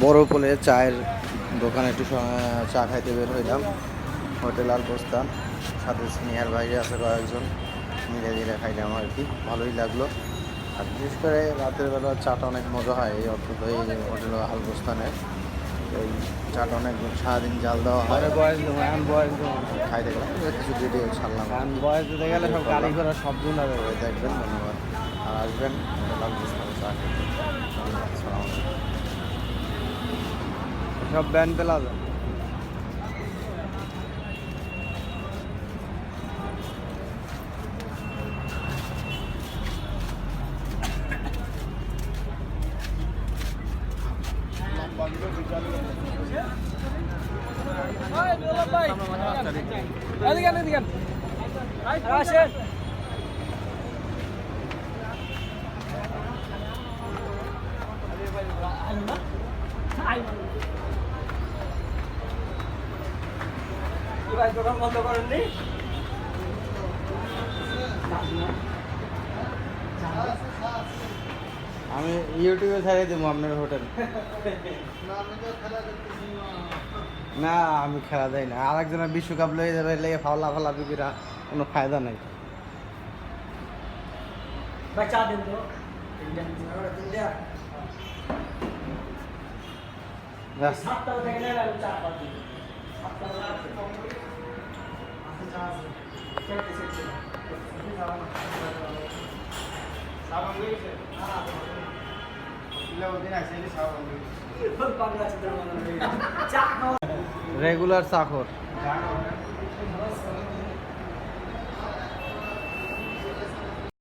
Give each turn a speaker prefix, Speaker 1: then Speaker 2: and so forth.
Speaker 1: বড় পোলে চায়ের দোকানে একটু চা খাইতে বের হইলাম। হোটেল আলবস্তান, সাথে সিনিয়র বাইরে আছে কয়েকজন, ধীরে ধীরে খাইলাম আর কি, ভালোই লাগলো। আর বিশেষ করে রাতের বেলা চাটা অনেক মজা হয় এই অন্তত এই হোটেল আলবস্তানে। এই চাটা অনেক সারাদিন জাল দেওয়া হয়। খাইতে গেলাম কিছু ভিডিও ছাড়লাম।
Speaker 2: বয়স দিতে গেলে সব গাড়ি ঘোড়া সব জন
Speaker 1: দেখবেন, ধন্যবাদ। আর আসবেন হোটেল আলবস্তানে চা খেতে। ধন্যবাদ।
Speaker 2: সব ব্যান্ড প্লাজা। দোকান বন্ধ করেননি? আমি ইউটিউবে ছাড়িয়ে দেবো আপনার হোটেল। না আমি খেলা দেয় না, আর একজনের বিশ্বকাপ লয়ে যাবে, লেগে ফাওলা ফালা বিবিরা কোনো ফায়দা নাই। রেগুলার চাকর।